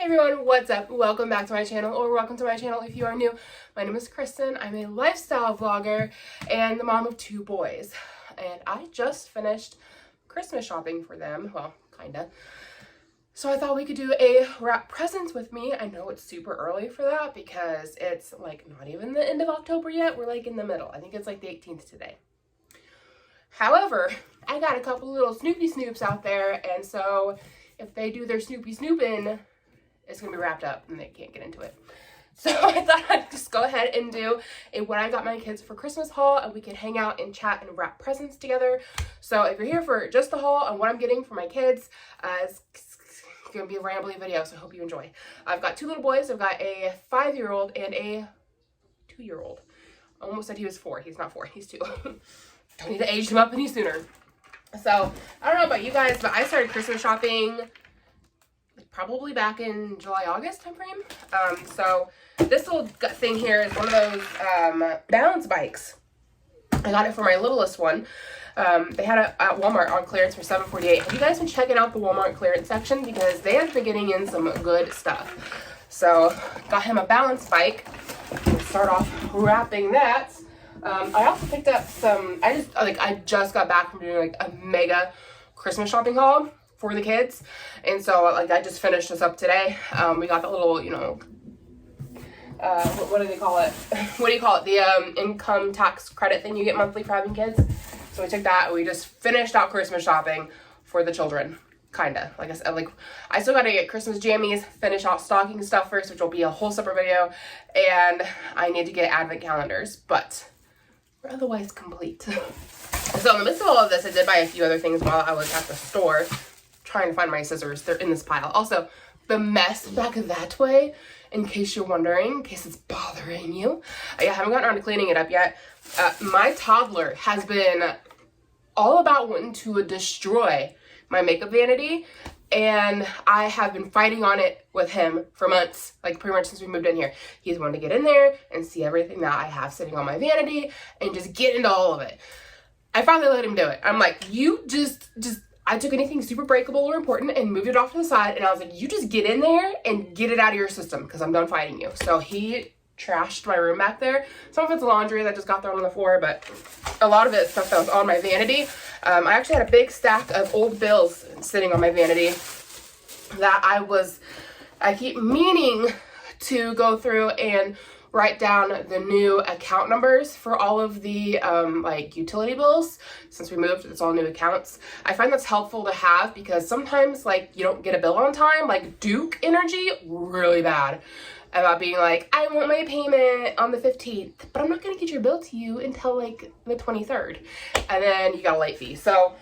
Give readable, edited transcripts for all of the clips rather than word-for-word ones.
everyone, what's up? Welcome back to my channel, or welcome to my channel if you are new. My name is Cristin. I'm a lifestyle vlogger and the mom of 2 boys. And I just finished Christmas shopping for them. Well, kinda. So I thought we could do a wrap presents with me. I know it's super early for that because it's like not even the end of October yet. We're like in the middle. I think it's like the 18th today. However, I got a couple little Snoopy Snoops out there, and so if they do their Snoopy Snoopin', it's gonna be wrapped up and they can't get into it. So I thought I'd just go ahead and do a what I got my kids for Christmas haul, and we could hang out and chat and wrap presents together. So if you're here for just the haul and what I'm getting for my kids, it's gonna be a rambly video, so I hope you enjoy. I've got 2 little boys. I've got a 5-year-old and a 2-year-old. I almost said he was 4. He's not 4, he's 2. Don't need to age him up any sooner. So I don't know about you guys, but I started Christmas shopping probably back in July, August timeframe. So this little thing here is one of those balance bikes. I got it for my littlest one. They had it at Walmart on clearance for $7.48. Have you guys been checking out the Walmart clearance section? Because they have been getting in some good stuff. So got him a balance bike. We'll start off wrapping that. I also picked up some, I just got back from doing like a mega Christmas shopping haul for the kids, and so like I just finished this up today. We got the little, you know, what do they call it? What do you call it? The income tax credit thing you get monthly for having kids. So we took that and we just finished out Christmas shopping for the children. Kinda. Like I said, like I still gotta get Christmas jammies, finish out stocking stuff first, which will be a whole separate video, and I need to get advent calendars, but we're otherwise complete. So in the midst of all of this, I did buy a few other things while I was at the store trying to find my scissors. They're in this pile. Also, the mess back that way, in case you're wondering, in case it's bothering you. I haven't gotten around to cleaning it up yet. My toddler has been all about wanting to destroy my makeup vanity, and I have been fighting on it with him for months, like pretty much since we moved in here. He's wanted to get in there and see everything that I have sitting on my vanity and just get into all of it. I finally let him do it. I'm like, you just I took anything super breakable or important and moved it off to the side, and I was like, you just get in there and get it out of your system because I'm done fighting you. So he trashed my room back there. Some of it's laundry that just got thrown on the floor, but a lot of it is stuff that was on my vanity. I actually had a big stack of old bills sitting on my vanity that I keep meaning to go through and write down the new account numbers for all of the like utility bills. Since we moved, it's all new accounts. I find that's helpful to have because sometimes like you don't get a bill on time, like Duke energy, really bad about being like, I want my payment on the 15th, but I'm not gonna get your bill to you until like the 23rd. And then you got a late fee. So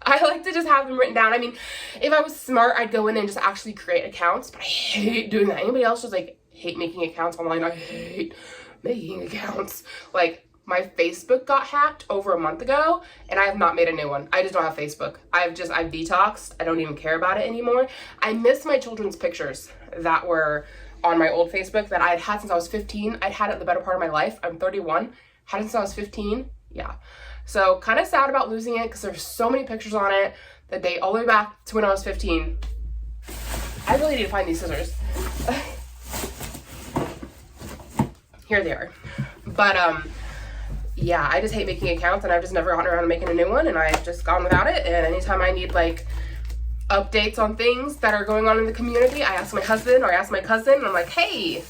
I like to just have them written down. I mean, if I was smart, I'd go in and just actually create accounts, but I hate doing that. Anybody else just like hate making accounts online? I hate making accounts. Like my Facebook got hacked over a month ago and I have not made a new one. I just don't have Facebook. I've detoxed. I don't even care about it anymore. I miss my children's pictures that were on my old Facebook that I had had since I was 15. I'd had it the better part of my life. I'm 31. Had it since I was 15. Yeah. So kind of sad about losing it because there's so many pictures on it that date all the way back to when I was 15. I really need to find these scissors. Here they are. But yeah, I just hate making accounts, and I've just never gotten around to making a new one, and I've just gone without it. And anytime I need like updates on things that are going on in the community, I ask my husband or I ask my cousin, and I'm like, hey,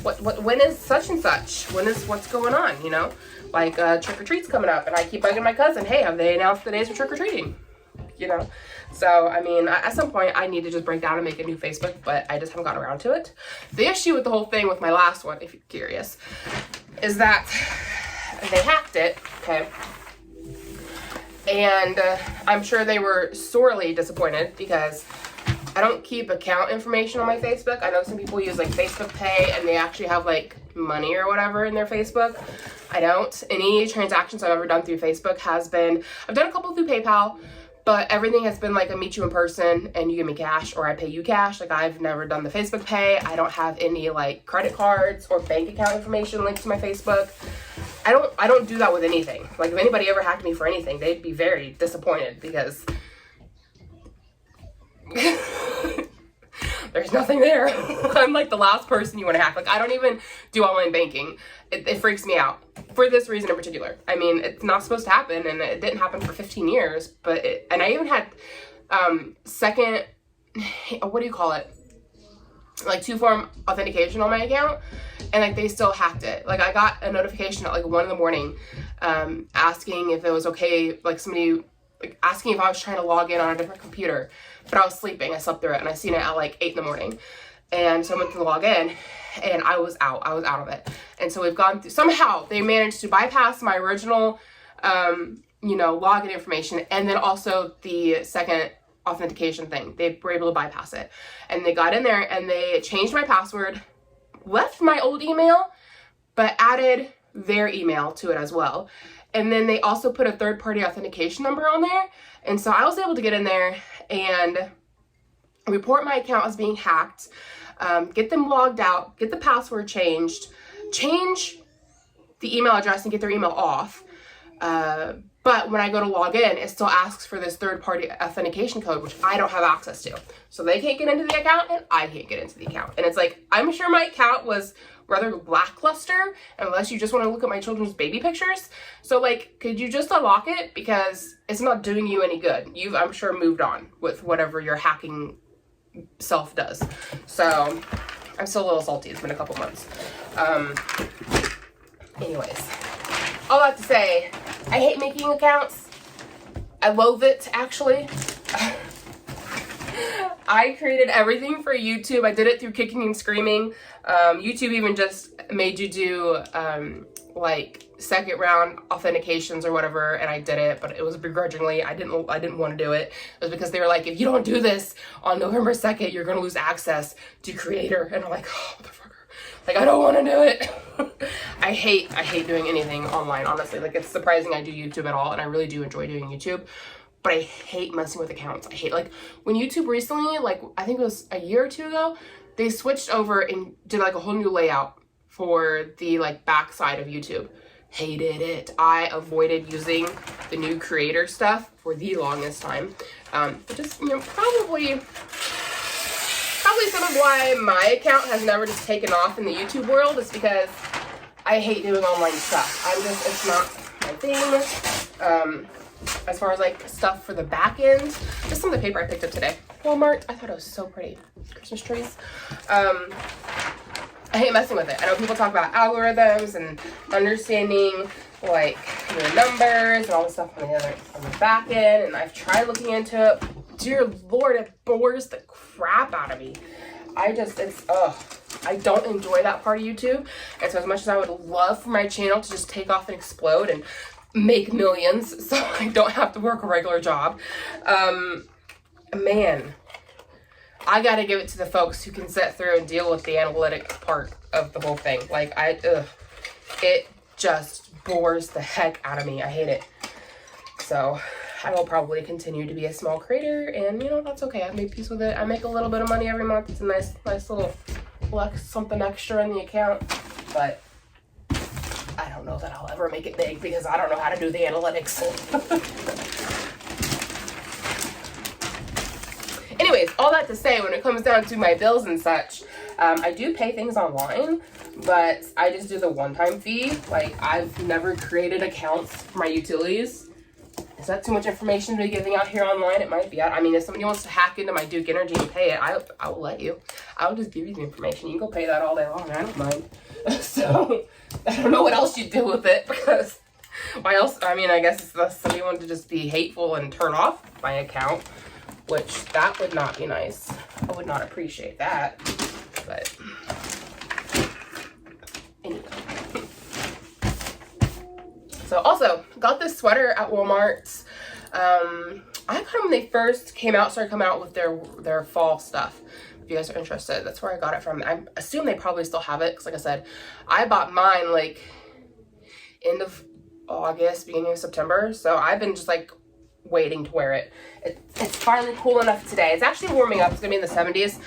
when is such and such? What's going on, you know? Like trick-or-treat's coming up, and I keep bugging my cousin, hey, have they announced the days for trick-or-treating? You know? So, I mean, at some point, I need to just break down and make a new Facebook, but I just haven't gotten around to it. The issue with the whole thing with my last one, if you're curious, is that they hacked it, okay? And I'm sure they were sorely disappointed because I don't keep account information on my Facebook. I know some people use like Facebook Pay and they actually have like money or whatever in their Facebook. I don't. Any transactions I've ever done through Facebook I've done a couple through PayPal, but everything has been like a meet you in person and you give me cash or I pay you cash. Like I've never done the Facebook Pay. I don't have any like credit cards or bank account information linked to my Facebook. I don't do that with anything. Like if anybody ever hacked me for anything, they'd be very disappointed because there's nothing there. I'm like the last person you want to hack. Like, I don't even do online banking. It freaks me out for this reason in particular. I mean, it's not supposed to happen, and it didn't happen for 15 years, but and I even had second, what do you call it? Like two-form authentication on my account, and like they still hacked it. Like I got a notification at like 1 in the morning asking if it was okay, like somebody like asking if I was trying to log in on a different computer, but I was sleeping. I slept through it, and I seen it at like 8 in the morning. And so I went to log in, and I was out of it. And so we've gone through, somehow they managed to bypass my original, you know, login information, and then also the second authentication thing. They were able to bypass it. And they got in there, and they changed my password, left my old email, but added their email to it as well. And then they also put a third-party authentication number on there. And so I was able to get in there and report my account as being hacked, get them logged out, get the password changed, change the email address and get their email off. But when I go to log in, it still asks for this third-party authentication code, which I don't have access to. So they can't get into the account, and I can't get into the account. And it's like, I'm sure my account was rather lackluster, unless you just want to look at my children's baby pictures. So like, could you just unlock it? Because it's not doing you any good. You've, I'm sure, moved on with whatever your hacking self does. So I'm still a little salty. It's been a couple months. Anyways, all that to say, I hate making accounts. I loathe it, actually. I created everything for YouTube. I did it through kicking and screaming. YouTube even just made you do like second round authentications or whatever, and I did it, but it was begrudgingly. I didn't want to do it. It was because they were like, if you don't do this on November 2nd, you're gonna lose access to Creator. And I'm like, oh, motherfucker. Like, I don't want to do it. I hate doing anything online, honestly. Like, it's surprising I do YouTube at all, and I really do enjoy doing YouTube. But I hate messing with accounts. I hate, like, when YouTube recently, like, I think it was a year or two ago, they switched over and did, like, a whole new layout for the, like, back side of YouTube. Hated it. I avoided using the new creator stuff for the longest time. Just, you know, probably some of why my account has never just taken off in the YouTube world is because I hate doing online stuff. It's not my thing. As far as like stuff for the back end, just some of the paper I picked up today. Walmart, I thought it was so pretty. Christmas trees. I hate messing with it. I know people talk about algorithms and understanding like your numbers and all the stuff on the back end, and I've tried looking into it. Dear Lord, it bores the crap out of me. I don't enjoy that part of YouTube. And so as much as I would love for my channel to just take off and explode and make millions so I don't have to work a regular job, man, I gotta give it to the folks who can sit through and deal with the analytic part of the whole thing. Like, it just bores the heck out of me. I hate it. So I will probably continue to be a small creator, and you know, that's okay. I've made peace with it. I make a little bit of money every month. It's a nice little something extra in the account, but I don't know that I'll ever make it big because I don't know how to do the analytics. Anyways, all that to say, when it comes down to my bills and such, I do pay things online, but I just do the one-time fee. Like, I've never created accounts for my utilities. Is that too much information to be giving out here online? It might be. I mean, if somebody wants to hack into my Duke Energy and pay it, I will let you. I'll just give you the information. You can go pay that all day long. I don't mind. So, I don't know what else you'd do with it, because why else? I mean, I guess if somebody wanted to just be hateful and turn off my account, which that would not be nice. I would not appreciate that. But anyway. So also got this sweater at Walmart. I got them when they first came out, started coming out with their fall stuff. If you guys are interested, that's where I got it from. I assume they probably still have it, because like I said, I bought mine like end of August, beginning of September. So I've been just like waiting to wear it. It's finally cool enough today. It's actually warming up. It's gonna be in the 70s,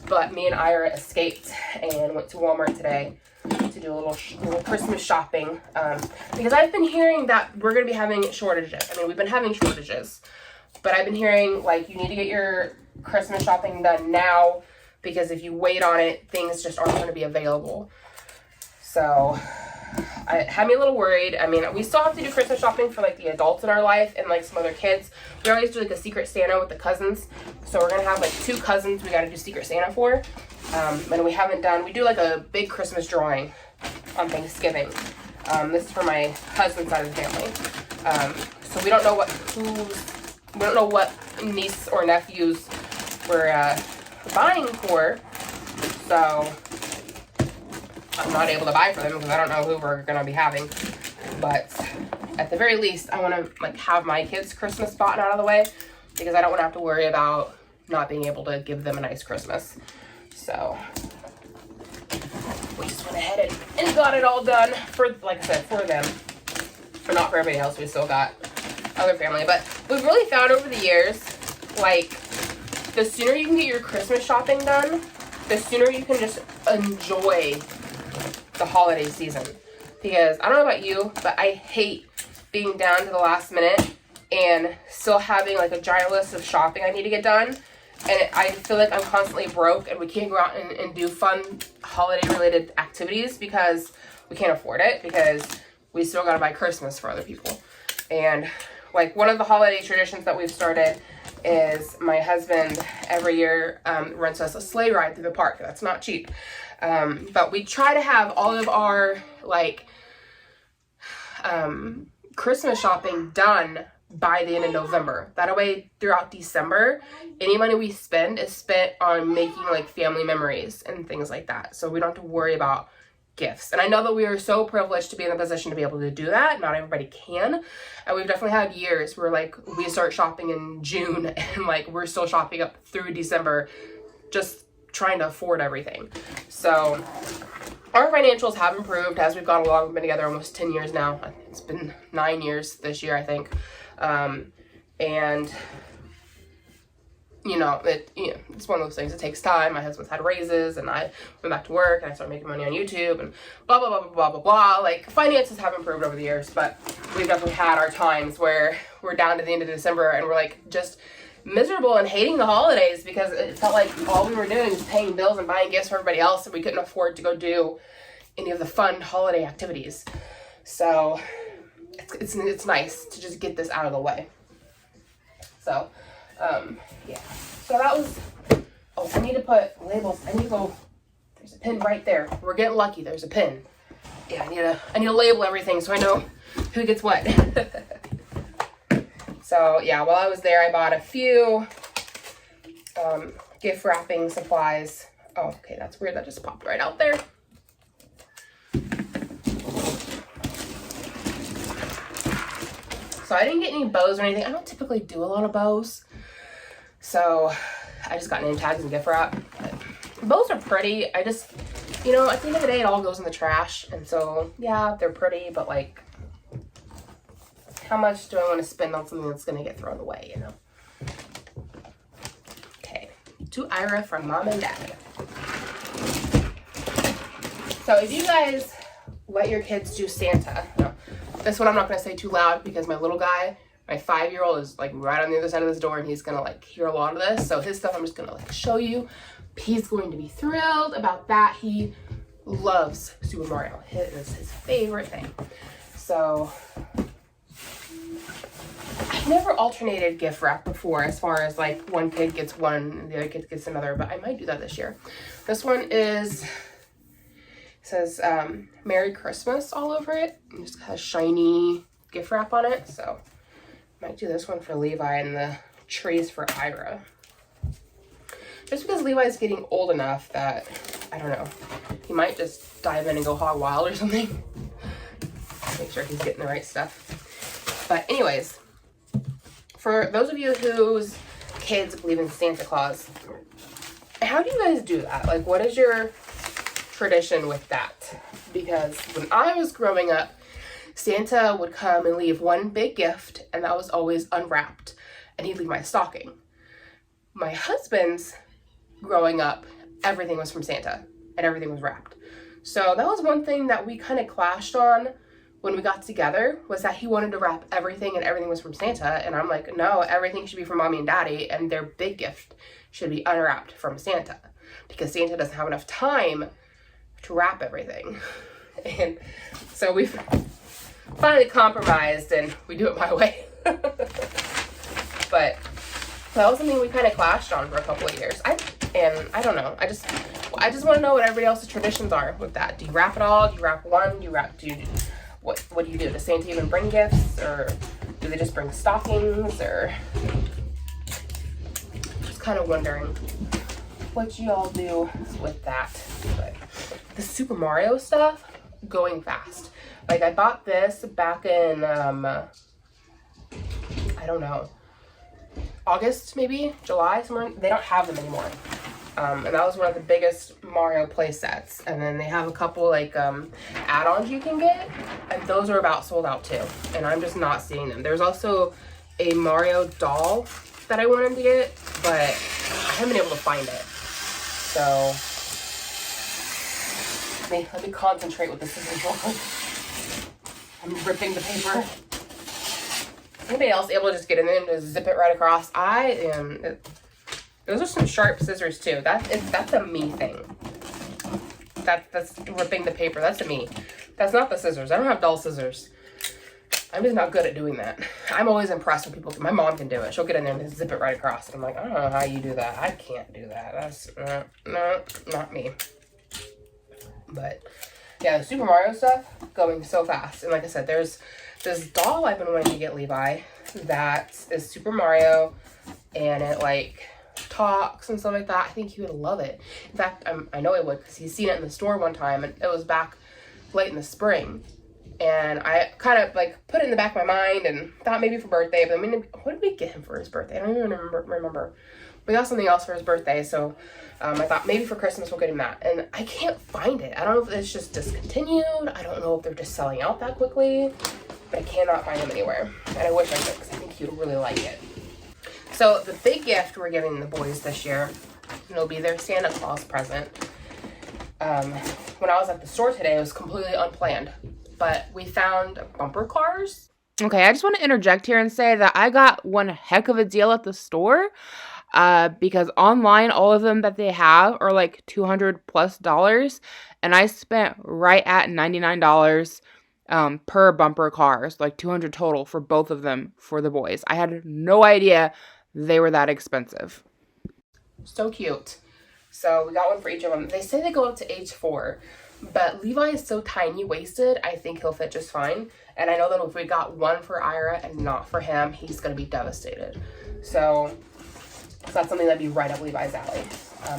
but me and Ira escaped and went to Walmart today to do a little Christmas shopping, because I've been hearing that we're gonna be having shortages. I mean, we've been having shortages, but I've been hearing like you need to get your Christmas shopping done now because if you wait on it, things just aren't going to be available. So I had me a little worried. I mean, we still have to do Christmas shopping for like the adults in our life and like some other kids. We always do like a Secret Santa with the cousins. So we're going to have like 2 cousins we got to do Secret Santa for. And we do like a big Christmas drawing on Thanksgiving. This is for my husband's side of the family. So we don't know what niece or nephews we're buying for. So I'm not able to buy for them because I don't know who we're going to be having. But at the very least, I want to like have my kids' Christmas bought out of the way because I don't want to have to worry about not being able to give them a nice Christmas. So we just went ahead and got it all done for, like I said, for them. But not for everybody else. We still got other family. But we've really found over the years, like, the sooner you can get your Christmas shopping done, the sooner you can just enjoy the holiday season. Because I don't know about you, but I hate being down to the last minute and still having like a giant list of shopping I need to get done. And I feel like I'm constantly broke and we can't go out and do fun holiday related activities because we can't afford it, because we still got to buy Christmas for other people. And like one of the holiday traditions that we've started is my husband every year rents us a sleigh ride through the park. That's not cheap. But we try to have all of our like Christmas shopping done by the end of November. That way throughout December, any money we spend is spent on making like family memories and things like that. So we don't have to worry about gifts. And I know that we are so privileged to be in the position to be able to do that. Not everybody can. And we've definitely had years where like we start shopping in June and like we're still shopping up through December, just trying to afford everything. So our financials have improved as we've gone along. We've been together almost 10 years now. It's been 9 years this year, I think. And it's one of those things. It takes time. My husband's had raises and I went back to work and I started making money on YouTube and blah, blah, blah, blah, blah, blah, blah. Like finances have improved over the years, but we've definitely had our times where we're down to the end of December and we're like just miserable and hating the holidays because it felt like all we were doing was paying bills and buying gifts for everybody else and we couldn't afford to go do any of the fun holiday activities. So it's nice to just get this out of the way. So, yeah. So that was, I need to put labels. There's a pin right there. We're getting lucky. There's a pin. Yeah, I need to label everything so I know who gets what. So, yeah, while I was there, I bought a few gift wrapping supplies. Oh, okay, that's weird. That just popped right out there. So I didn't get any bows or anything. I don't typically do a lot of bows. So I just got name tags and gift wrap. But bows are pretty. I just, at the end of the day, it all goes in the trash. And so, yeah, they're pretty, but like, how much do I want to spend on something that's going to get thrown away, Okay. To Ira from Mom and Dad. So if you guys let your kids do Santa, this one I'm not going to say too loud because my little guy, my 5-year-old, is like right on the other side of this door and he's going to like hear a lot of this. So his stuff I'm just going to like show you. He's going to be thrilled about that. He loves Super Mario. It is his favorite thing. So I've never alternated gift wrap before as far as like one kid gets one and the other kid gets another, but I might do that this year. This one says Merry Christmas all over it. It just has shiny gift wrap on it. So might do this one for Levi and the trees for Ira. Just because Levi's getting old enough that, I don't know, he might just dive in and go hog wild or something. Make sure he's getting the right stuff. But anyways, for those of you whose kids believe in Santa Claus, how do you guys do that? Like, what is your tradition with that? Because when I was growing up, Santa would come and leave one big gift and that was always unwrapped and he'd leave my stocking. My husband's growing up, everything was from Santa and everything was wrapped. So that was one thing that we kind of clashed on when we got together, was that he wanted to wrap everything and everything was from Santa. And I'm like, no, everything should be from Mommy and Daddy and their big gift should be unwrapped from Santa. because Santa doesn't have enough time to wrap everything. And so we've finally compromised and we do it my way. But that was something we kind of clashed on for a couple of years. I don't know. I just want to know what everybody else's traditions are with that. Do you wrap it all? Do you wrap one? What do you do? Does Santa even bring gifts, or do they just bring stockings? Or just kind of wondering what you all do with that. But the Super Mario stuff, going fast. Like, I bought this back in I don't know, August, maybe July, somewhere. They don't have them anymore. And that was one of the biggest Mario play sets. And then they have a couple like add-ons you can get, and those are about sold out too. And I'm just not seeing them. There's also a Mario doll that I wanted to get, but I haven't been able to find it. So let me concentrate with this. I'm ripping the paper. Anybody else able to just get in there and just zip it right across? I am. Those are some sharp scissors too. That's a me thing. That's ripping the paper. That's a me. That's not the scissors. I don't have dull scissors. I'm just not good at doing that. I'm always impressed when people. My mom can do it. She'll get in there and just zip it right across. And I'm like, I don't know how you do that. I can't do that. That's no, not me. But yeah, the Super Mario stuff going so fast. And like I said, there's this doll I've been wanting to get Levi that is Super Mario, and it like talks and stuff like that. I think he would love it. In fact, I know he would, because he's seen it in the store one time, and it was back late in the spring. And I kind of like put it in the back of my mind and thought maybe for birthday. But I mean, what did we get him for his birthday? I don't even remember. We got something else for his birthday, so I thought maybe for Christmas we'll get him that. And I can't find it. I don't know if it's just discontinued. I don't know if they're just selling out that quickly. But I cannot find him anywhere. And I wish I could, because I think he would really like it. So the big gift we're giving the boys this year, it'll be their Santa Claus present. When I was at the store today, it was completely unplanned. But we found bumper cars. Okay, I just want to interject here and say that I got one heck of a deal at the store. Because online, all of them that they have are like $200+, and I spent right at $99 per bumper cars, like $200 total for both of them for the boys. I had no idea they were that expensive. So cute. So we got one for each of them. They say they go up to age 4, but Levi is so tiny waisted, I think he'll fit just fine. And I know that if we got one for Ira and not for him, he's going to be devastated. So that's something that'd be right up Levi's alley.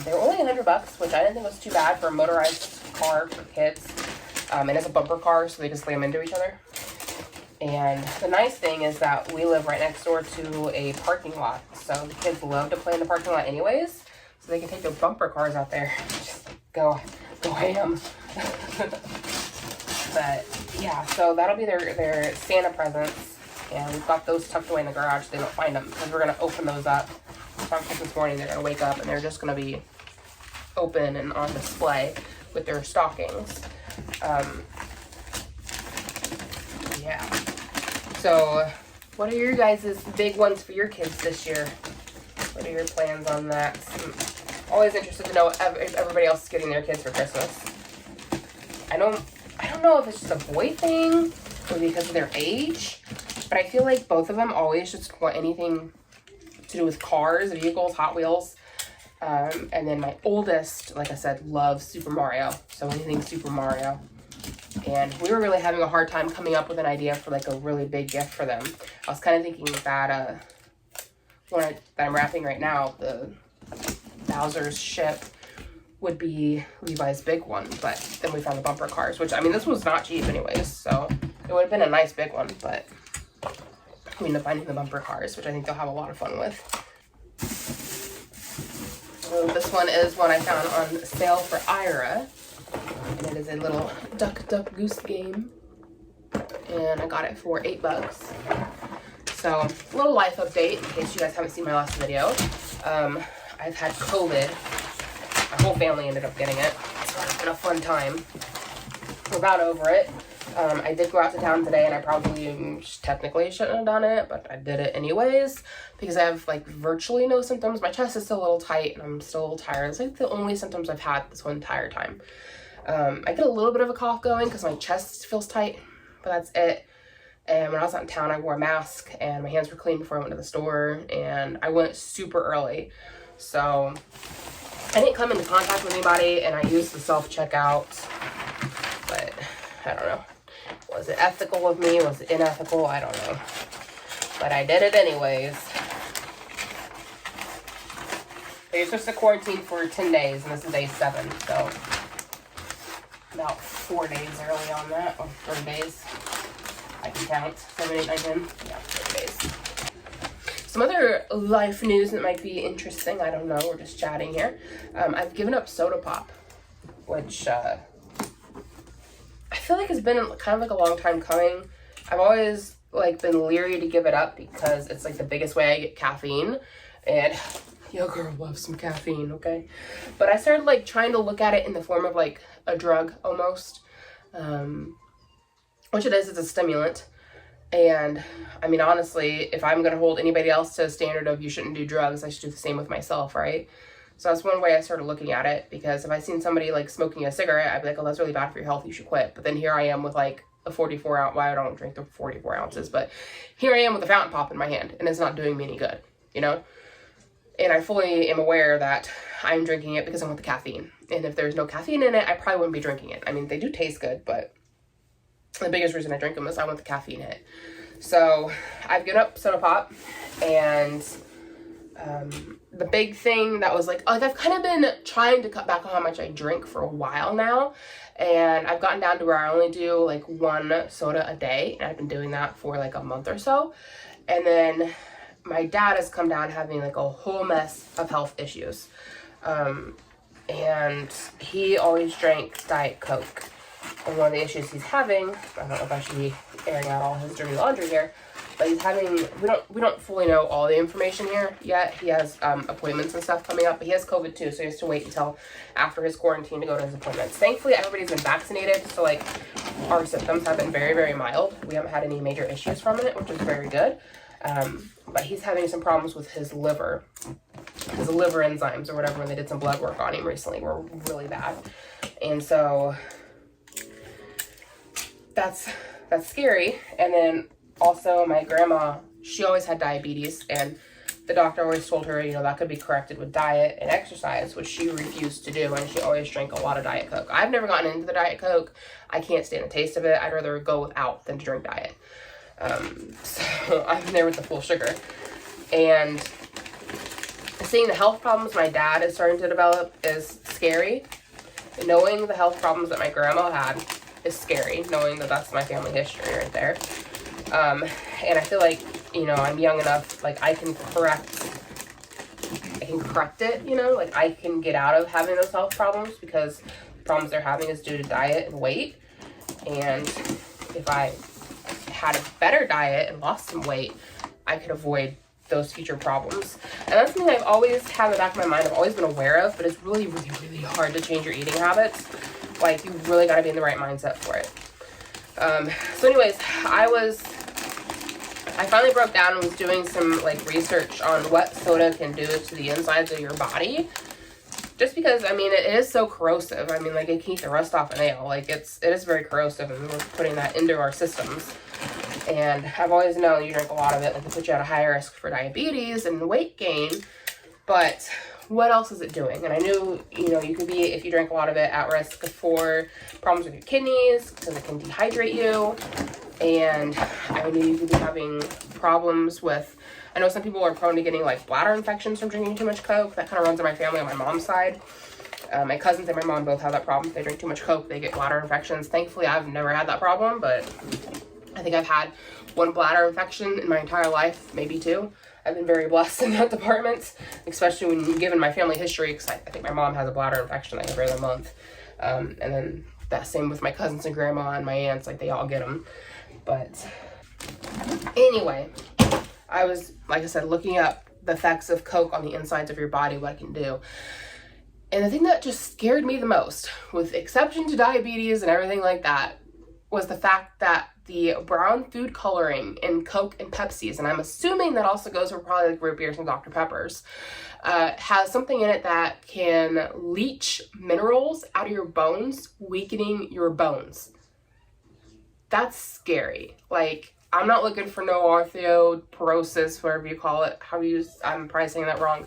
They were only $100, which I didn't think was too bad for a motorized car for kids. And it's a bumper car, so they just slam into each other. And the nice thing is that we live right next door to a parking lot. So the kids love to play in the parking lot anyways. So they can take their bumper cars out there and just go ham. But yeah, so that'll be their Santa presents. And we've got those tucked away in the garage so they don't find them, because we're going to open those up. So on Christmas morning, they're going to wake up and they're just going to be open and on display with their stockings. Yeah. So what are your guys' big ones for your kids this year? What are your plans on that? I'm always interested to know if everybody else is getting their kids for Christmas. I don't know if it's just a boy thing or because of their age, but I feel like both of them always just want anything to do with cars, vehicles, Hot Wheels. And then my oldest, like I said, loves Super Mario. So anything Super Mario. And we were really having a hard time coming up with an idea for like a really big gift for them. I was kind of thinking that one that I'm wrapping right now, the Bowser's ship, would be Levi's big one. But then we found the bumper cars, which, I mean, this was not cheap anyways. So it would have been a nice big one. But we ended up finding the bumper cars, which I think they'll have a lot of fun with. So this one is one I found on sale for Ira. And it is a little duck goose game. And I got it for $8. So a little life update in case you guys haven't seen my last video. I've had COVID. My whole family ended up getting it. So it's been a fun time. We're about over it. I did go out to town today, and I probably technically shouldn't have done it, but I did it anyways because I have like virtually no symptoms. My chest is still a little tight, and I'm still a little tired. It's like the only symptoms I've had this whole entire time. I get a little bit of a cough going because my chest feels tight, but that's it. And when I was out in town, I wore a mask, and my hands were clean before I went to the store, and I went super early. So I didn't come into contact with anybody, and I used the self-checkout, but I don't know. Was it ethical of me? Was it unethical? I don't know. But I did it anyways. You're supposed to quarantine for 10 days, and this is day 7, so about 4 days early on that, or 3 days. I can count. 7, 8, 9, 10. Yeah, 3 days. Some other life news that might be interesting. I don't know. We're just chatting here. I've given up soda pop, which I feel like it's been kind of like a long time coming. I've always like been leery to give it up because it's like the biggest way I get caffeine, and your girl loves some caffeine, okay? But I started like trying to look at it in the form of like a drug almost, which it is. It's a stimulant. And I mean, honestly, if I'm going to hold anybody else to a standard of you shouldn't do drugs, I should do the same with myself, right? So that's one way I started looking at it, because if I seen somebody like smoking a cigarette, I'd be like, oh, that's really bad for your health, you should quit. But then here I am with like a 44 ounce, well, I don't drink the 44 ounces, but here I am with a fountain pop in my hand, and it's not doing me any good, you know? And I fully am aware that I'm drinking it because I want the caffeine. And if there's no caffeine in it, I probably wouldn't be drinking it. I mean, they do taste good, but the biggest reason I drink them is I want the caffeine hit. So I've given up soda pop, and the big thing that was like I've kind of been trying to cut back on how much I drink for a while now, and I've gotten down to where I only do like 1 soda a day, and I've been doing that for like a month or so. And then my dad has come down having like a whole mess of health issues, and he always drank Diet Coke. And one of the issues he's having, I don't know if I should be airing out all his dirty laundry here, but he's having, we don't fully know all the information here yet. He has appointments and stuff coming up, but he has COVID too, so he has to wait until after his quarantine to go to his appointments. Thankfully, everybody's been vaccinated, so like our symptoms have been very, very mild. We haven't had any major issues from it, which is very good. But he's having some problems with his liver. His liver enzymes or whatever, when they did some blood work on him recently, were really bad. And so that's scary. And then also my grandma, she always had diabetes, and the doctor always told her, you know, that could be corrected with diet and exercise, which she refused to do, and she always drank a lot of Diet Coke. I've never gotten into the Diet Coke. I can't stand the taste of it. I'd rather go without than to drink diet. So I'm there with the full sugar. And seeing the health problems my dad is starting to develop is scary. Knowing the health problems that my grandma had is scary, knowing that that's my family history right there. And I feel like, you know, I'm young enough, like I can correct it, you know, like I can get out of having those health problems, because the problems they're having is due to diet and weight. And if I had a better diet and lost some weight, I could avoid those future problems. And that's something I've always had in the back of my mind, I've always been aware of, but it's really, really, really hard to change your eating habits. Like, you really got to be in the right mindset for it. So anyways, I finally broke down and was doing some like research on what soda can do to the insides of your body. Just because, I mean, it is so corrosive. I mean, like, it can eat the rust off a nail. Like, it is very corrosive, and we're putting that into our systems. And I've always known you drink a lot of it, like, it puts you at a higher risk for diabetes and weight gain. But what else is it doing? And I knew, you know, you could be, if you drink a lot of it, at risk for problems with your kidneys, because it can dehydrate you. And I knew you could be having problems with, I know some people are prone to getting like bladder infections from drinking too much Coke. That kind of runs in my family on my mom's side. My cousins and my mom both have that problem. If they drink too much Coke, they get bladder infections. Thankfully, I've never had that problem, but I think I've had 1 bladder infection in my entire life, maybe 2. I've been very blessed in that department, especially when given my family history, because I think my mom has a bladder infection like every other month. And then that same with my cousins and grandma and my aunts, like they all get them. But anyway, I was, like I said, looking up the effects of Coke on the insides of your body, what it can do. And the thing that just scared me the most, with exception to diabetes and everything like that, was the fact that the brown food coloring in Coke and Pepsis, and I'm assuming that also goes for probably like root beers and Dr. Peppers, has something in it that can leach minerals out of your bones, weakening your bones. That's scary. Like, I'm not looking for no osteoporosis, whatever you call it. I'm probably saying that wrong.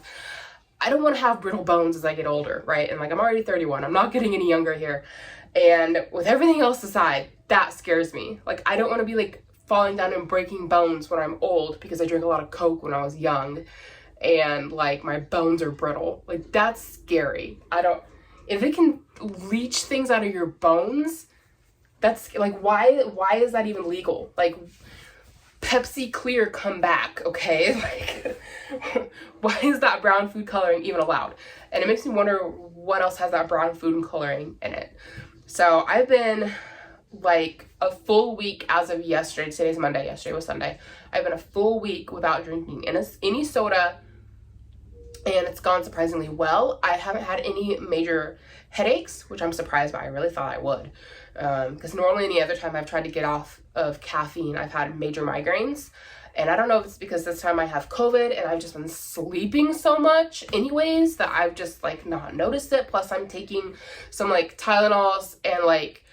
I don't want to have brittle bones as I get older, right? And like, I'm already 31. I'm not getting any younger here. And with everything else aside, that scares me. Like, I don't want to be like falling down and breaking bones when I'm old because I drank a lot of Coke when I was young and like my bones are brittle. Like, that's scary. If it can leach things out of your bones, that's like, why is that even legal? Like, Pepsi Clear, come back, okay? Like, why is that brown food coloring even allowed? And it makes me wonder what else has that brown food coloring in it. So I've been like a full week as of yesterday. Today's Monday. Yesterday was Sunday. I've been a full week without drinking any soda, and it's gone surprisingly well. I haven't had any major headaches, which I'm surprised by. I really thought I would. Because normally any other time I've tried to get off of caffeine, I've had major migraines. And I don't know if it's because this time I have COVID and I've just been sleeping so much anyways that I've just like not noticed it. Plus I'm taking some like Tylenols and like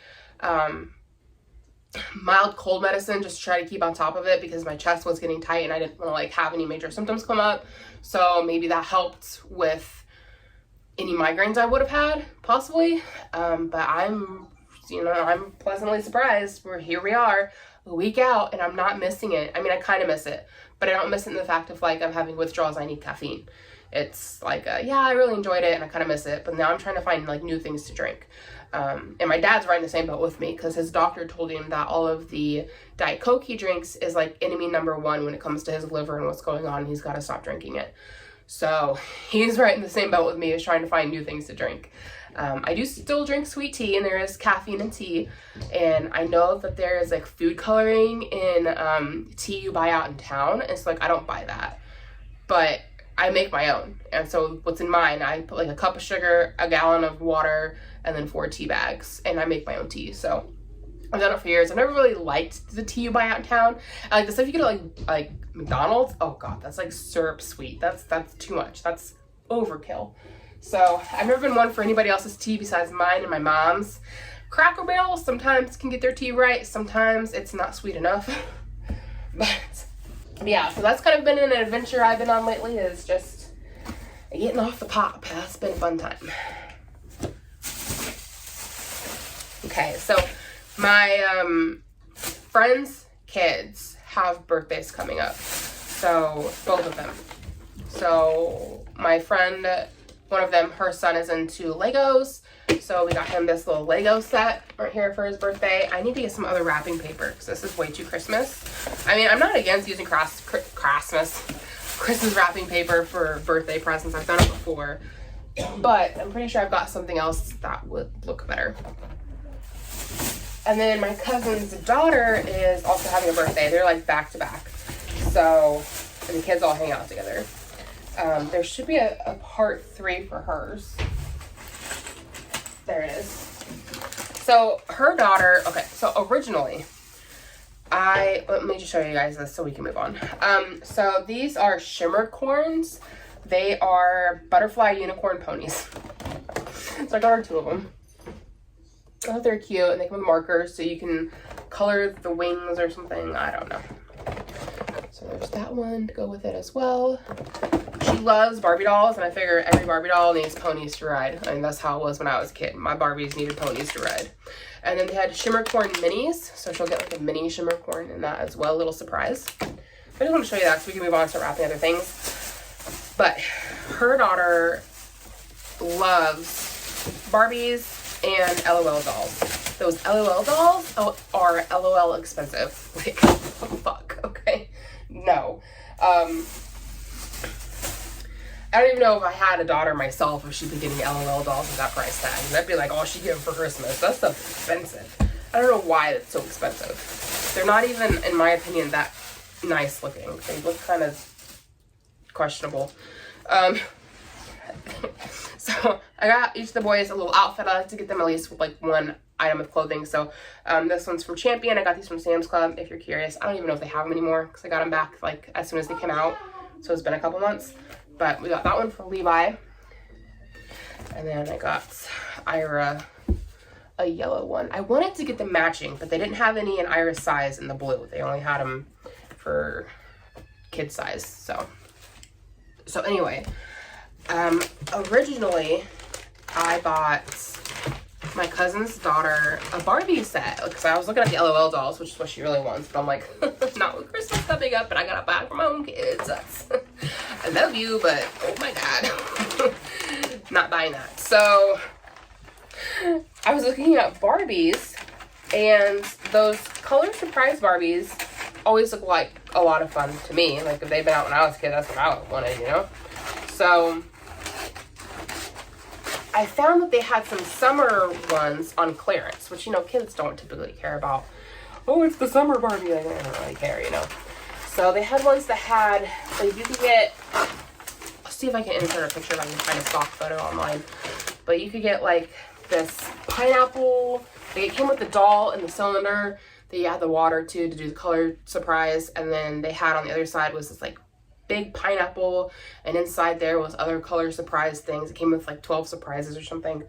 mild cold medicine just to try to keep on top of it because my chest was getting tight and I didn't want to like have any major symptoms come up. So maybe that helped with any migraines I would have had, possibly. But I'm pleasantly surprised. Here we are, a week out, and I'm not missing it. I mean, I kind of miss it, but I don't miss it in the fact of like I'm having withdrawals. I need caffeine. It's like, yeah, I really enjoyed it and I kind of miss it, but now I'm trying to find like new things to drink. And my dad's right in the same boat with me because his doctor told him that all of the Diet Coke he drinks is like enemy number one when it comes to his liver and what's going on. He's got to stop drinking it. So he's right in the same boat with me, is trying to find new things to drink. I do still drink sweet tea, and there is caffeine in tea, and I know that there is like food coloring in tea you buy out in town, and so like I don't buy that, but I make my own. And so what's in mine, I put like a cup of sugar, a gallon of water, and then 4 tea bags, and I make my own tea. So I've done it for years. I've never really liked the tea you buy out in town. I like the stuff you get at like McDonald's. Oh god, that's like syrup sweet. That's too much. That's overkill. So I've never been one for anybody else's tea besides mine and my mom's. Cracker Barrel sometimes can get their tea right. Sometimes it's not sweet enough. But yeah, so that's kind of been an adventure I've been on lately, is just getting off the pop. That's been a fun time. Okay, so my friends' kids have birthdays coming up. So both of them. So my friend, one of them, her son is into Legos. So we got him this little Lego set right here for his birthday. I need to get some other wrapping paper because this is way too Christmas. I mean, I'm not against using Christmas wrapping paper for birthday presents. I've done it before. But I'm pretty sure I've got something else that would look better. And then my cousin's daughter is also having a birthday. They're like back to back. So, and the kids all hang out together. There should be a part 3 for hers. There it is. So her daughter, okay, so originally, let me just show you guys this so we can move on. So these are shimmer corns. They are butterfly unicorn ponies. So I got her 2 of them. I thought they're cute, and they come with markers so you can color the wings or something. I don't know. So there's that one to go with it as well. She loves Barbie dolls, and I figure every Barbie doll needs ponies to ride. I mean, that's how it was when I was a kid. My Barbies needed ponies to ride. And then they had shimmer corn minis, so she'll get like a mini shimmer corn in that as well. A little surprise. I just want to show you that so we can move on and start wrapping other things. But her daughter loves Barbies and LOL dolls. Those LOL dolls are LOL expensive. Like, what the fuck, okay? No. I don't even know if I had a daughter myself if she'd be getting LOL dolls at that price tag. And that'd be like all she'd get for Christmas. That stuff's expensive. I don't know why it's so expensive. They're not even, in my opinion, that nice looking. They look kind of questionable. So I got each of the boys a little outfit. I like to get them at least with like one item of clothing. So this one's from Champion. I got these from Sam's Club, if you're curious. I don't even know if they have them anymore because I got them back like as soon as they came out. So it's been a couple months. But we got that one from Levi. And then I got Ira a yellow one. I wanted to get them matching, but they didn't have any in Ira's size in the blue. They only had them for kid size. So anyway, originally I bought my cousin's daughter a Barbie set because I was looking at the LOL dolls, which is what she really wants, but I'm like, not with Christmas coming up, but I gotta buy it for my own kids. I love you, but oh my god. Not buying that. So I was looking at Barbies, and those color surprise Barbies always look like a lot of fun to me. Like if they've been out when I was a kid, that's what I wanted, you know? So I found that they had some summer ones on clearance, which, you know, kids don't typically care about. Oh, it's the summer Barbie. Like, I don't really care, you know? So they had ones that had, like, you could get, I'll see if I can insert a picture if I can find a stock photo online. But you could get, like, this pineapple. It came with the doll and the cylinder. They had the water, too, to do the color surprise. And then they had on the other side was this, like, big pineapple, and inside there was other color surprise things. It came with like 12 surprises or something.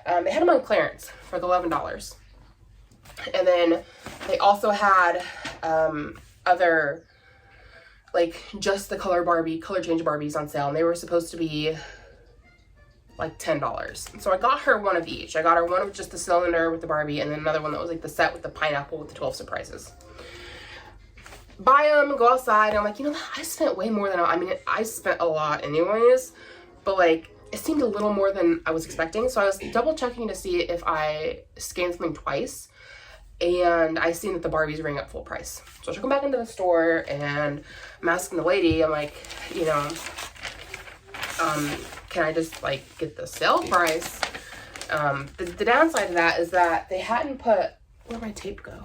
They had them on clearance for the $11. And then they also had other, like, just the color change Barbies on sale, and they were supposed to be like $10. So I got her one of each. I got her one of just the cylinder with the Barbie, and then another one that was like the set with the pineapple with the 12 surprises. Buy them, go outside, and I'm like, you know, I spent way more than, I mean, I spent a lot anyways, but like, it seemed a little more than I was expecting. So I was double checking to see if I scanned something twice, and I seen that the Barbies rang up full price. So I took them back into the store, and I'm asking the lady, I'm like, you know, can I just like get the sale price? The downside of that is that they hadn't put, where'd my tape go?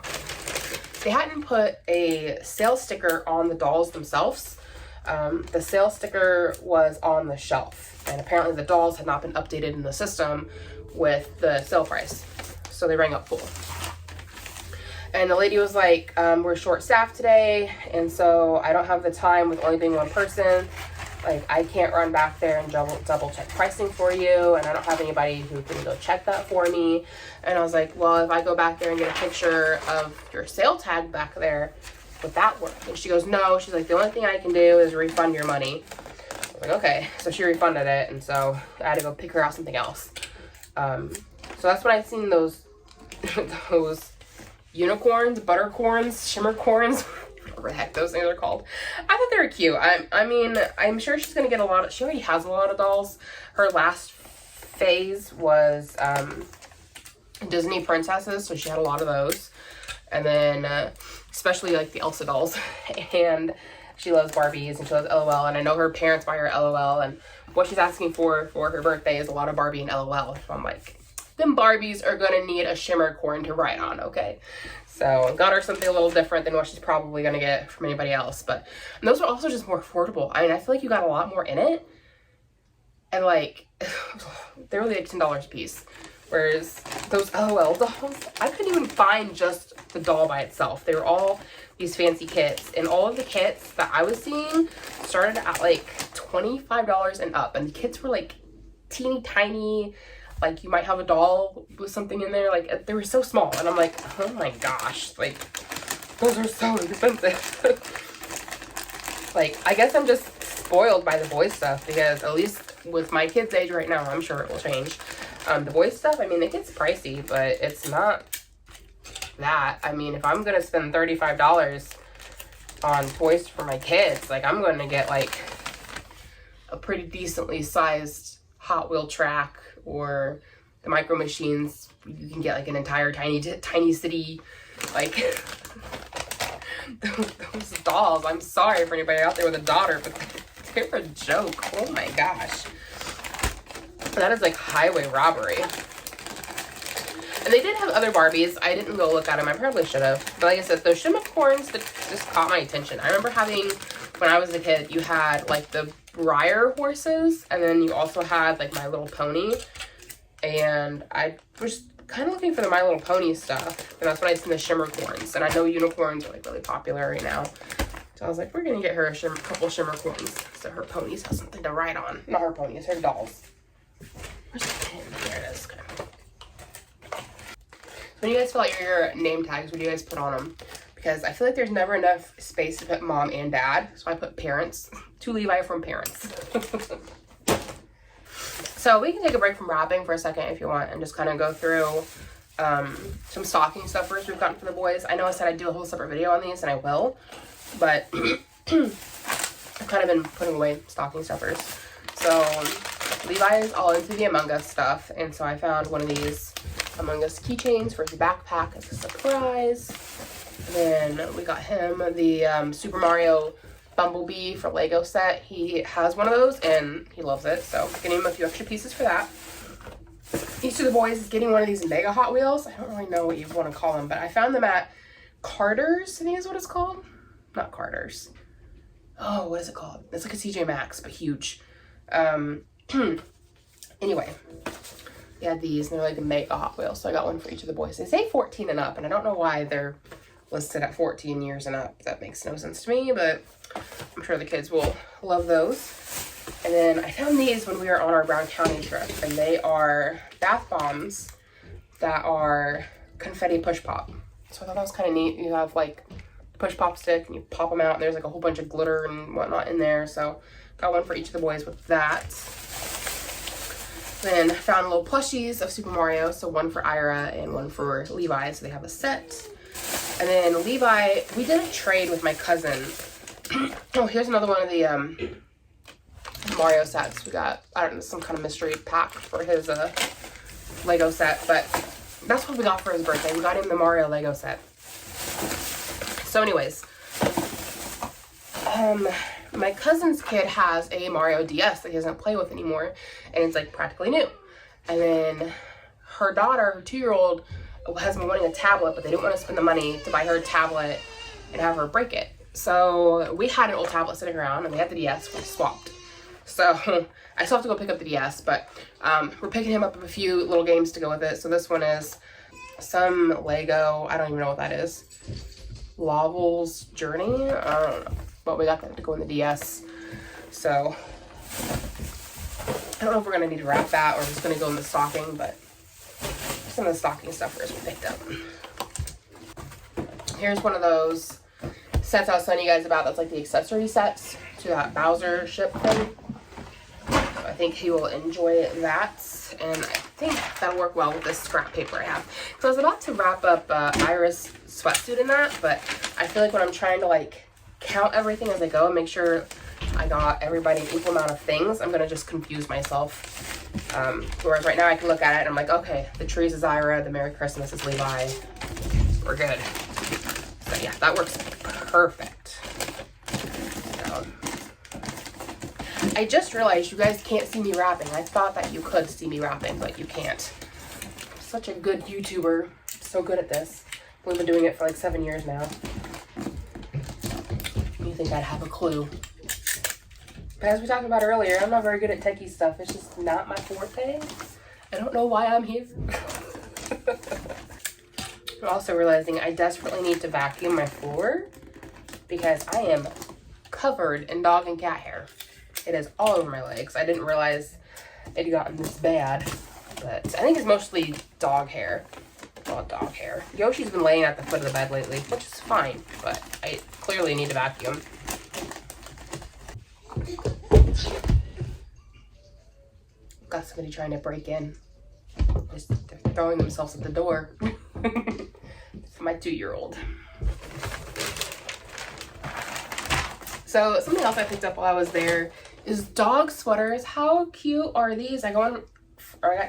They hadn't put a sale sticker on the dolls themselves. The sale sticker was on the shelf, and apparently the dolls had not been updated in the system with the sale price, so they rang up full. And the lady was like, we're short-staffed today, and so I don't have the time with only being one person. Like, I can't run back there and double check pricing for you, and I don't have anybody who can go check that for me. And I was like, well, if I go back there and get a picture of your sale tag back there, would that work? And she goes, no. She's like, the only thing I can do is refund your money. I was like, okay. So she refunded it, and so I had to go pick her out something else. So that's when I seen those those unicorns, buttercorns, shimmercorns, whatever the heck those things are called. I thought they were cute. I mean, I'm sure she's gonna get a lot of, she already has a lot of dolls. Her last phase was Disney princesses, so she had a lot of those. And then especially like the Elsa dolls. And she loves Barbies, and she loves LOL, and I know her parents buy her LOL, and what she's asking for her birthday is a lot of Barbie and LOL. So I'm like, them Barbies are gonna need a shimmer corn to ride on, okay? So got her something a little different than what she's probably gonna get from anybody else. But those are also just more affordable. I mean, I feel like you got a lot more in it, and like they're only like $10 a piece. Whereas those LOL dolls, I couldn't even find just the doll by itself. They were all these fancy kits, and all of the kits that I was seeing started at like $25 and up, and the kits were like teeny tiny. Like, you might have a doll with something in there. Like, they were so small. And I'm like, oh my gosh. Like, those are so expensive. Like, I guess I'm just spoiled by the boys stuff. Because at least with my kids' age right now, I'm sure it will change. The boys stuff, I mean, it gets pricey. But it's not that. I mean, if I'm going to spend $35 on toys for my kids, like, I'm going to get, like, a pretty decently sized Hot Wheel track, or the Micro Machines. You can get like an entire tiny city, like those dolls. I'm sorry for anybody out there with a daughter, but they're a joke. Oh my gosh, that is like highway robbery. And they did have other Barbies. I didn't go look at them. I probably should have. But like I said, those shimmercorns that just caught my attention. I remember having when I was a kid, you had like the Breyer horses, and then you also had like My Little Pony. And I was kind of looking for the My Little Pony stuff, and that's when I seen the shimmer corns. And I know unicorns are like really popular right now, so I was like, we're gonna get her a couple shimmer corns so her ponies have something to ride on. Not her ponies, her dolls. Where's the pin? There it is. Okay. So when you guys fill out your name tags, what do you guys put on them? Because I feel like there's never enough space to put mom and dad, so I put parents. To Levi from parents. So we can take a break from wrapping for a second if you want, and just kind of go through some stocking stuffers we've gotten for the boys. I know I said I'd do a whole separate video on these, and I will, but I've kind of been putting away stocking stuffers. So Levi is all into the Among Us stuff, and so I found one of these Among Us keychains for his backpack as a surprise. And then we got him the Super Mario Bumblebee for Lego set. He has one of those and he loves it, so getting him a few extra pieces for that. Each of the boys is getting one of these Mega Hot Wheels. I don't really know what you want to call them, but I found them at Carter's, I think is what it's called. Not Carter's. Oh, what is it called? It's like a TJ Maxx, but huge. Anyway, they had these and they're like a Mega Hot Wheels, so I got one for each of the boys. They say 14 and up, and I don't know why they're listed at 14 years and up. That makes no sense to me, but I'm sure the kids will love those. And then I found these when we were on our Brown County trip, and they are bath bombs that are confetti push pop. So I thought that was kind of neat. You have like push pop stick and you pop them out, and there's like a whole bunch of glitter and whatnot in there. So got one for each of the boys with that. Then found little plushies of Super Mario, so one for Ira and one for Levi, so they have a set. And then Levi, we did a trade with my cousin. Oh, here's another one of the Mario sets. We got, I don't know, some kind of mystery pack for his Lego set, but that's what we got for his birthday. We got him the Mario Lego set. So anyways, my cousin's kid has a Mario DS that he doesn't play with anymore, and it's like practically new. And then her daughter, her 2-year-old, has been wanting a tablet, but they didn't want to spend the money to buy her a tablet and have her break it. So we had an old tablet sitting around, and we had the DS. We swapped. So I still have to go pick up the DS, but we're picking him up a few little games to go with it. So this one is some Lego, I don't even know what that is. Lavel's Journey? I don't know. But we got that to go in the DS. So I don't know if we're going to need to wrap that or if it's going to go in the stocking, but some of the stocking stuffers we picked up. Here's one of those sets I was telling you guys about. That's like the accessory sets to that Bowser ship thing. So I think he will enjoy that, and I think that'll work well with this scrap paper I have. So I was about to wrap up Ira's sweatsuit in that, but I feel like when I'm trying to like count everything as I go and make sure I got everybody an equal amount of things, I'm gonna just confuse myself. Whereas right now I can look at it and I'm like, okay, the trees is Ira, the Merry Christmas is Levi. We're good. So yeah, that works perfect. So, I just realized you guys can't see me wrapping. I thought that you could see me wrapping, but you can't. I'm such a good YouTuber. So good at this. We've been doing it for like 7 years now. You think I'd have a clue. But as we talked about earlier, I'm not very good at techie stuff. It's just not my forte. I don't know why I'm here. I'm also realizing I desperately need to vacuum my floor because I am covered in dog and cat hair. It is all over my legs. I didn't realize it had gotten this bad, but I think it's mostly dog hair. Well, dog hair. Yoshi's been laying at the foot of the bed lately, which is fine, but I clearly need to vacuum. Got somebody trying to break in. They're throwing themselves at the door. It's my 2-year-old. So something else I picked up while I was there is dog sweaters. How cute are these? I got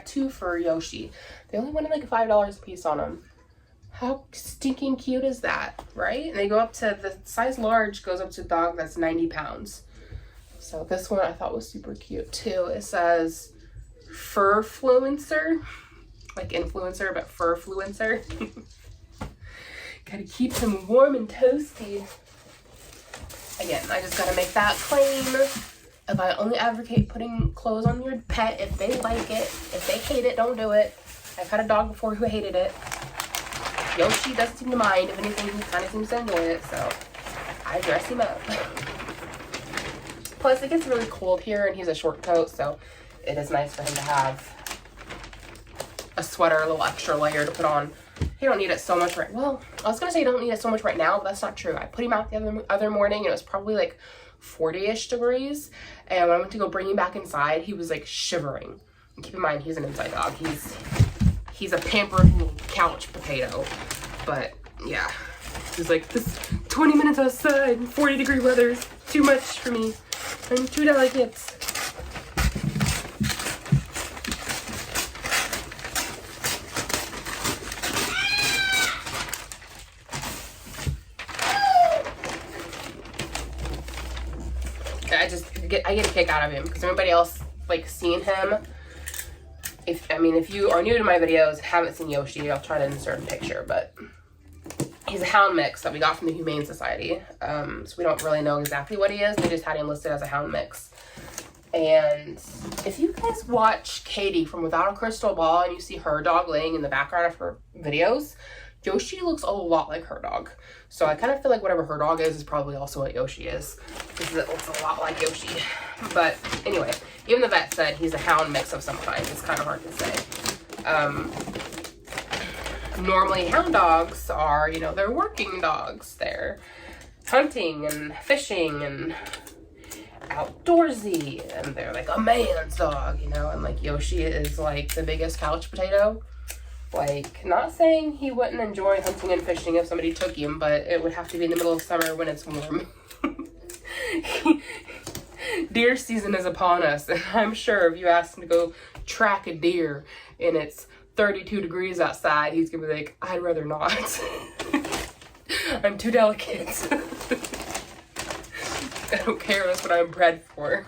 2 for Yoshi. They only wanted like $5 a piece on them. How stinking cute is that, right? And they go up to, the size large goes up to a dog that's 90 pounds. So this one I thought was super cute too. It says Furfluencer, like influencer, but Furfluencer. Gotta keep them warm and toasty. Again, I just gotta make that claim. If I only advocate putting clothes on your pet if they like it. If they hate it, don't do it. I've had a dog before who hated it. Yoshi doesn't seem to mind. If anything, he kind of seems to enjoy it, so I dress him up. Plus, it gets really cold here, and he's a short coat, so it is nice for him to have a sweater, a little extra layer to put on. He don't need it so much right. Well, I was gonna say you don't need it so much right now, but that's not true. I put him out the other morning, and it was probably like 40-ish degrees, and when I went to go bring him back inside, he was like shivering. And keep in mind, he's an inside dog. He's a pampered little couch potato, but yeah. He's like, this 20 minutes outside in 40-degree weather is too much for me. I'm too delicate. I get a kick out of him because everybody else like seeing him. If you are new to my videos and haven't seen Yoshi, I'll try to insert a picture, but he's a hound mix that we got from the Humane Society. So we don't really know exactly what he is. They just had him listed as a hound mix. And if you guys watch Katie from Without a Crystal Ball and you see her dog laying in the background of her videos, Yoshi looks a lot like her dog. So I kind of feel like whatever her dog is probably also what Yoshi is, because it looks a lot like Yoshi. But anyway, even the vet said he's a hound mix of some kind. It's kind of hard to say. Normally hound dogs are, you know, they're working dogs. They're hunting and fishing and outdoorsy, and they're like a man's dog, you know, and like Yoshi is like the biggest couch potato. Like, not saying he wouldn't enjoy hunting and fishing if somebody took him, but it would have to be in the middle of summer when it's warm. Deer season is upon us, and I'm sure if you asked him to go track a deer and it's 32 degrees outside, he's gonna be like, I'd rather not. I'm too delicate. I don't care, that's what I'm bred for.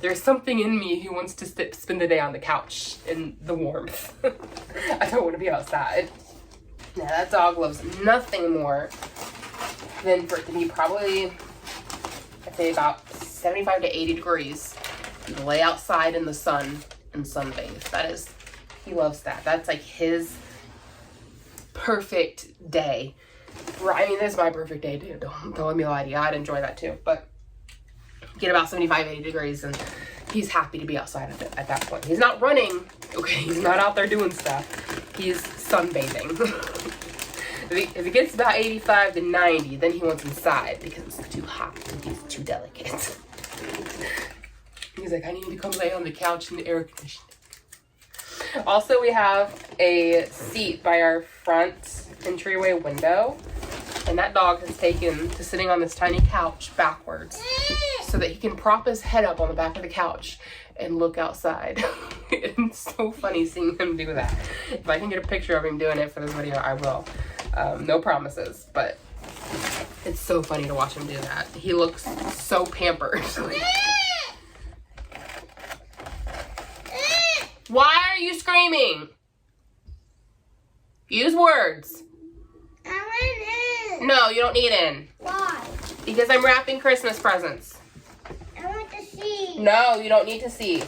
There's something in me who wants to spend the day on the couch in the warmth. I don't want to be outside. Now, that dog loves nothing more than for it to be probably, I'd say about 75 to 80 degrees. And lay outside in the sun and sunbathe. He loves that. That's like his perfect day. I mean, this is my perfect day too. Don't let me lie to you. I'd enjoy that too. But get about 75, 80 degrees and he's happy to be outside at that point. He's not running, okay? He's not out there doing stuff. He's sunbathing. If it gets about 85 to 90, then he wants inside because it's too hot and he's too delicate. He's like, I need to come lay on the couch in the air conditioning. Also, we have a seat by our front entryway window, and that dog has taken to sitting on this tiny couch backwards so that he can prop his head up on the back of the couch and look outside. It's so funny seeing him do that. If I can get a picture of him doing it for this video, I will. No promises, but it's so funny to watch him do that. He looks so pampered. Why are you screaming? Use words. I want in. No, you don't need in. Why? Because I'm wrapping Christmas presents. I want to see. No, you don't need to see.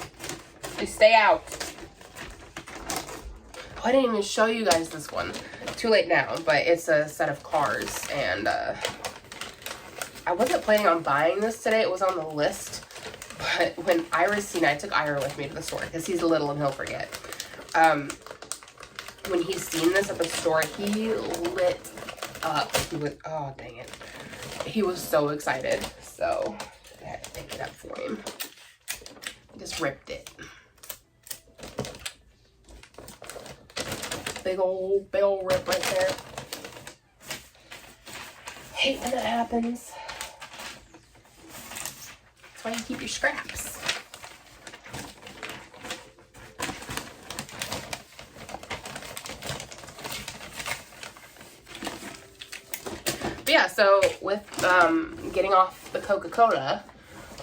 Just stay out. Oh, I didn't even show you guys this one. Too late now, but it's a set of cars, and I wasn't planning on buying this today. It was on the list. But when Ira's seen it, I took Ira with me to the store because he's little and he'll forget. When he's seen this at the store, he lit up. He was, oh, dang it. He was so excited. So I had to pick it up for him. I just ripped it. Big old rip right there. Hate when that happens. That's why you keep your scraps. But yeah, so with getting off the Coca-Cola,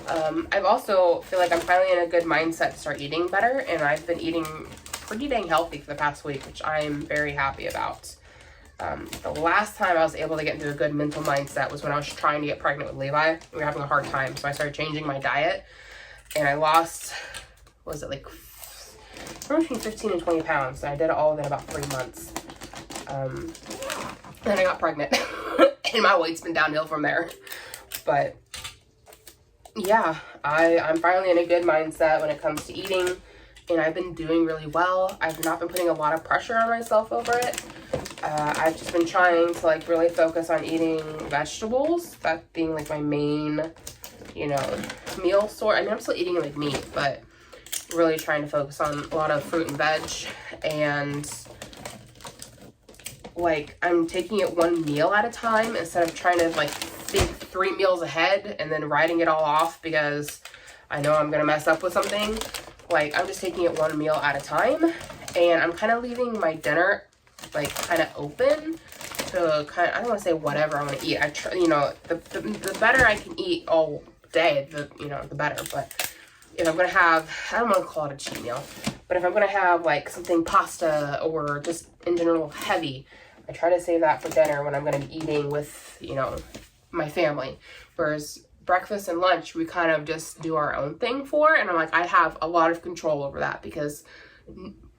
I've also feel like I'm finally in a good mindset to start eating better, and I've been eating pretty dang healthy for the past week, which I'm very happy about. The last time I was able to get into a good mental mindset was when I was trying to get pregnant with Levi. We were having a hard time, so I started changing my diet, and I lost, what was it, like between 15 and 20 pounds. And I did it all within about 3 months. Then I got pregnant, and my weight's been downhill from there. But yeah, I'm finally in a good mindset when it comes to eating, and I've been doing really well. I've not been putting a lot of pressure on myself over it. I've just been trying to like really focus on eating vegetables, that being like my main, you know, meal source. I mean, I'm still eating like meat, but really trying to focus on a lot of fruit and veg, and like I'm taking it one meal at a time instead of trying to like think 3 meals ahead and then writing it all off because I know I'm gonna mess up with something. Like, I'm just taking it one meal at a time, and I'm kind of leaving my dinner like kind of open to kind of, I don't want to say whatever I want to eat. I try, you know, the better I can eat all day, the, you know, the better. But if I'm gonna have, I don't want to call it a cheat meal, but if I'm gonna have like something pasta or just in general heavy, I try to save that for dinner when I'm gonna be eating with, you know, my family. Whereas breakfast and lunch, we kind of just do our own thing for, and I'm like, I have a lot of control over that because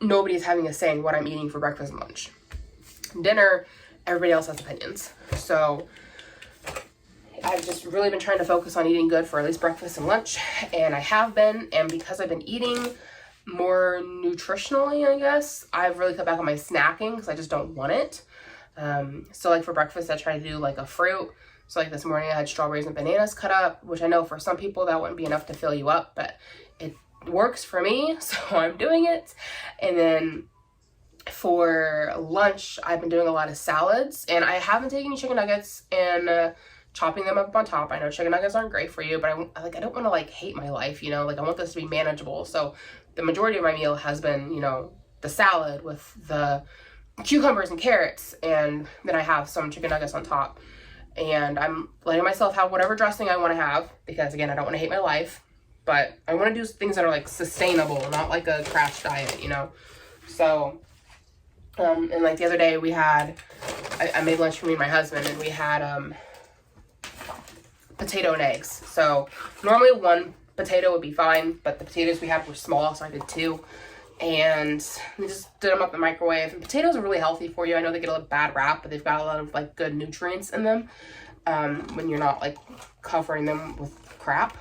nobody's having a say in what I'm eating for breakfast and lunch. Dinner, everybody else has opinions. So I've just really been trying to focus on eating good for at least breakfast and lunch, and I have been, and because I've been eating more nutritionally, I guess, I've really cut back on my snacking because I just don't want it. So like for breakfast, I try to do like a fruit. So like this morning I had strawberries and bananas cut up, which I know for some people that wouldn't be enough to fill you up, but it works for me, so I'm doing it. And then for lunch, I've been doing a lot of salads, and I haven't taken any chicken nuggets and chopping them up on top. I know chicken nuggets aren't great for you, but I don't want to like hate my life, you know, like I want this to be manageable. So the majority of my meal has been, you know, the salad with the cucumbers and carrots, and then I have some chicken nuggets on top. And I'm letting myself have whatever dressing I want to have because, again, I don't want to hate my life, but I want to do things that are like sustainable, not like a crash diet, you know. So and like the other day we had, I made lunch for me and my husband, and we had potato and eggs. So normally 1 potato would be fine, but the potatoes we had were small, so I did 2. And we just did them up in the microwave. And potatoes are really healthy for you. I know they get a bad rap, but they've got a lot of like good nutrients in them when you're not like covering them with crap.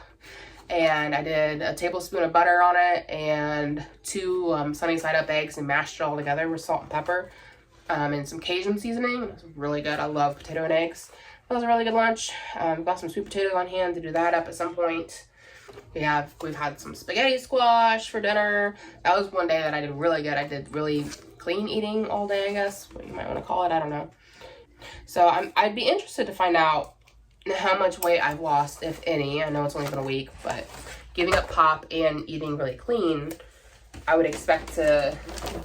And I did a tablespoon of butter on it and 2 sunny side up eggs and mashed it all together with salt and pepper and some Cajun seasoning. It was really good. I love potato and eggs. That was a really good lunch. Got some sweet potatoes on hand to do that up at some point. We've had some spaghetti squash for dinner. That was one day that I did really good. I did really clean eating all day, I guess, what you might want to call it. I don't know. So I'd be interested to find out how much weight I've lost, if any. I know it's only been a week, but giving up pop and eating really clean, I would expect to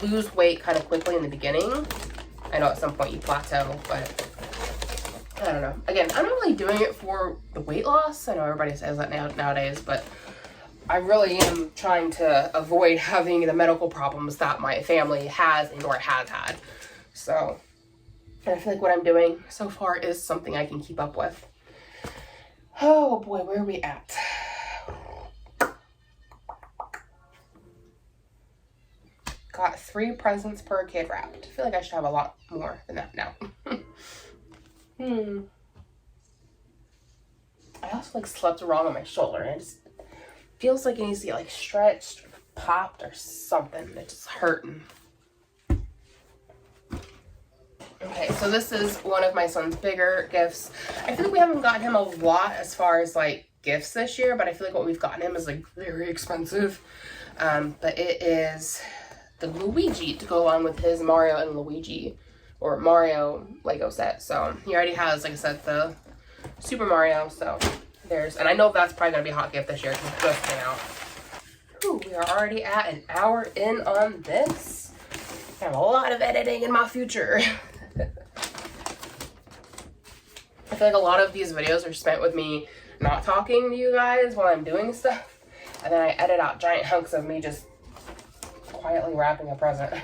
lose weight kind of quickly in the beginning. I know at some point you plateau, but I don't know. Again, I'm not really doing it for the weight loss. I know everybody says that nowadays, but I really am trying to avoid having the medical problems that my family has and or has had. So I feel like what I'm doing so far is something I can keep up with. Oh boy, where are we at? Got 3 presents per kid wrapped. I feel like I should have a lot more than that now. I also like slept wrong on my shoulder, and it just feels like it needs to get like stretched or popped or something. It's just hurting. Okay, so this is one of my son's bigger gifts. I feel like we haven't gotten him a lot as far as like gifts this year, but I feel like what we've gotten him is like very expensive. But it is the Luigi to go along with his Mario and Luigi, or Mario Lego set. So he already has, like I said, the Super Mario. So there's, and I know that's probably gonna be a hot gift this year because it just came out. Whew, we are already at an hour in on this. I have a lot of editing in my future. I feel like a lot of these videos are spent with me not talking to you guys while I'm doing stuff, and then I edit out giant hunks of me just quietly wrapping a present.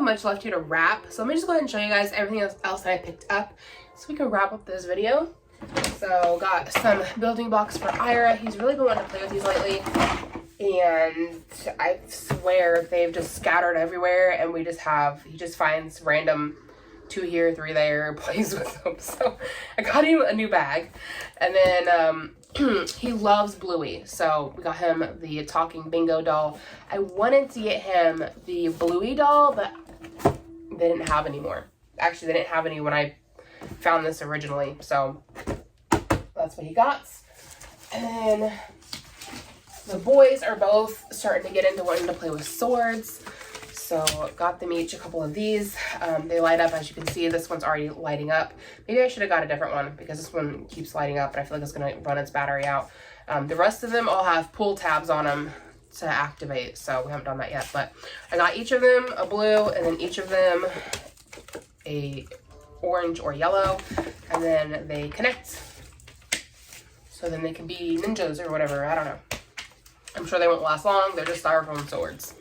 much left here to wrap. So let me just go ahead and show you guys everything else that I picked up so we can wrap up this video. So got some building blocks for Ira. He's really been wanting to play with these lately. And I swear they've just scattered everywhere, and he just finds random 2 here, 3 there, plays with them. So I got him a new bag. And then he loves Bluey, so we got him the talking bingo doll. I wanted to get him the Bluey doll, but they didn't have any more. Actually, they didn't have any when I found this originally, so that's what he got. And then the boys are both starting to get into wanting to play with swords, so got them each a couple of these. They light up, as you can see. This one's already lighting up. Maybe I should have got a different one because this one keeps lighting up, and I feel like it's going to run its battery out. The rest of them all have pull tabs on them to activate, so we haven't done that yet. But I got each of them a blue, and then each of them a orange or yellow, and then they connect. So then they can be ninjas or whatever. I don't know. I'm sure they won't last long. They're just styrofoam swords.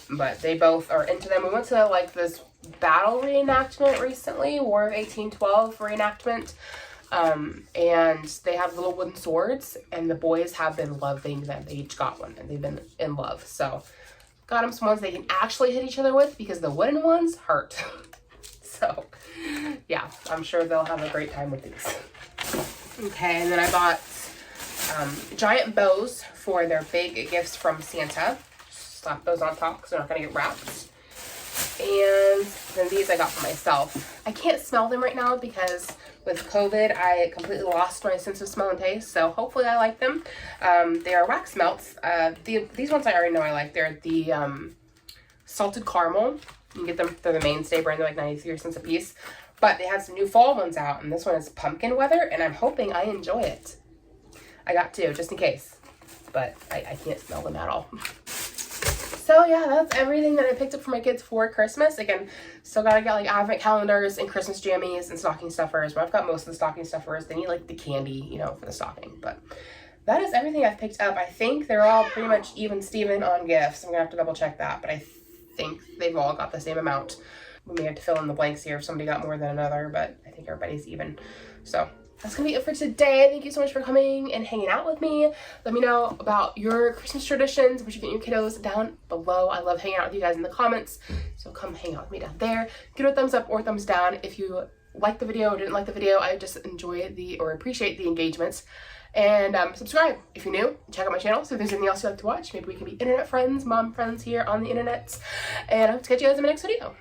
But they both are into them. We went to like this battle reenactment recently, War of 1812 reenactment. And they have little wooden swords, and the boys have been loving them. They each got one, and they've been in love. So got them some ones they can actually hit each other with, because the wooden ones hurt. So yeah, I'm sure they'll have a great time with these. Okay, and then I bought giant bows for their big gifts from Santa. Slap those on top because they're not going to get wrapped. And then these I got for myself. I can't smell them right now because with COVID, I completely lost my sense of smell and taste. So hopefully I like them. They are wax melts. These ones I already know I like. They're the salted caramel. You can get them through the Mainstay brand. They're like 93 cents a piece. But they had some new fall ones out. And this one is pumpkin weather. And I'm hoping I enjoy it. I got 2 just in case. But I can't smell them at all. So yeah, that's everything that I picked up for my kids for Christmas. Again, still gotta get like advent calendars and Christmas jammies and stocking stuffers. But I've got most of the stocking stuffers. They need like the candy, you know, for the stocking. But that is everything I've picked up. I think they're all pretty much even Steven on gifts. I'm gonna have to double check that, but I think they've all got the same amount. We may have to fill in the blanks here if somebody got more than another, but I think everybody's even. So that's gonna be it for today. Thank you so much for coming and hanging out with me. Let me know about your Christmas traditions, what you get your kiddos down below. I love hanging out with you guys in the comments, so come hang out with me down there. Give it a thumbs up or thumbs down if you liked the video or didn't like the video. I just enjoy or appreciate the engagements. And subscribe if you're new. Check out my channel, so if there's anything else you like to watch. Maybe we can be internet friends, mom friends here on the internet. And I hope to catch you guys in my next video.